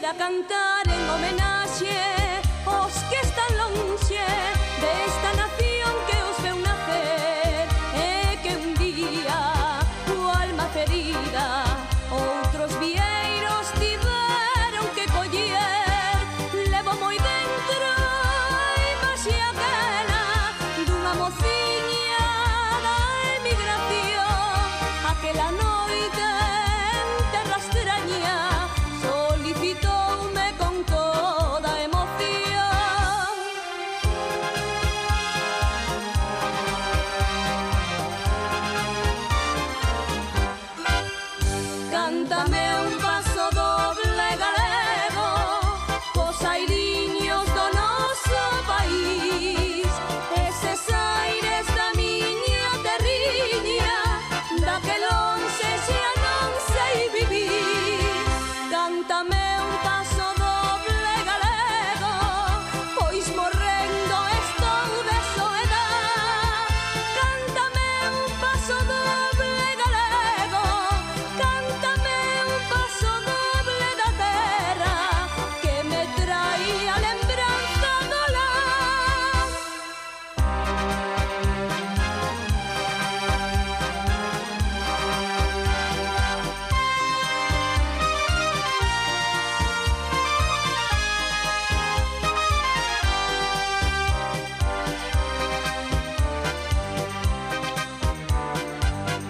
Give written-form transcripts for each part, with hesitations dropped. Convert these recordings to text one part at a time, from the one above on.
quisiera cantar en homenaxe os que están lonxe desta nación que os veu nacer e que un día o alma ferida outros vieiros tiveron que coller. Levo moi dentro a imaxe aquela dunha mociña da emigración, aquela noite en terra extraña solicitoume con toda emoción. Cántame un paso doble galego cos airiños do noso país, eses aires da miña terriña da que lonxe xa non sei vivir. Cántame un paso doble galego, pois morrendo estou de soedad. Cántame un paso doble galego, cántame un paso doble da terra que me trai a lembranza do lar.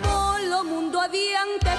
Polo mundo adiante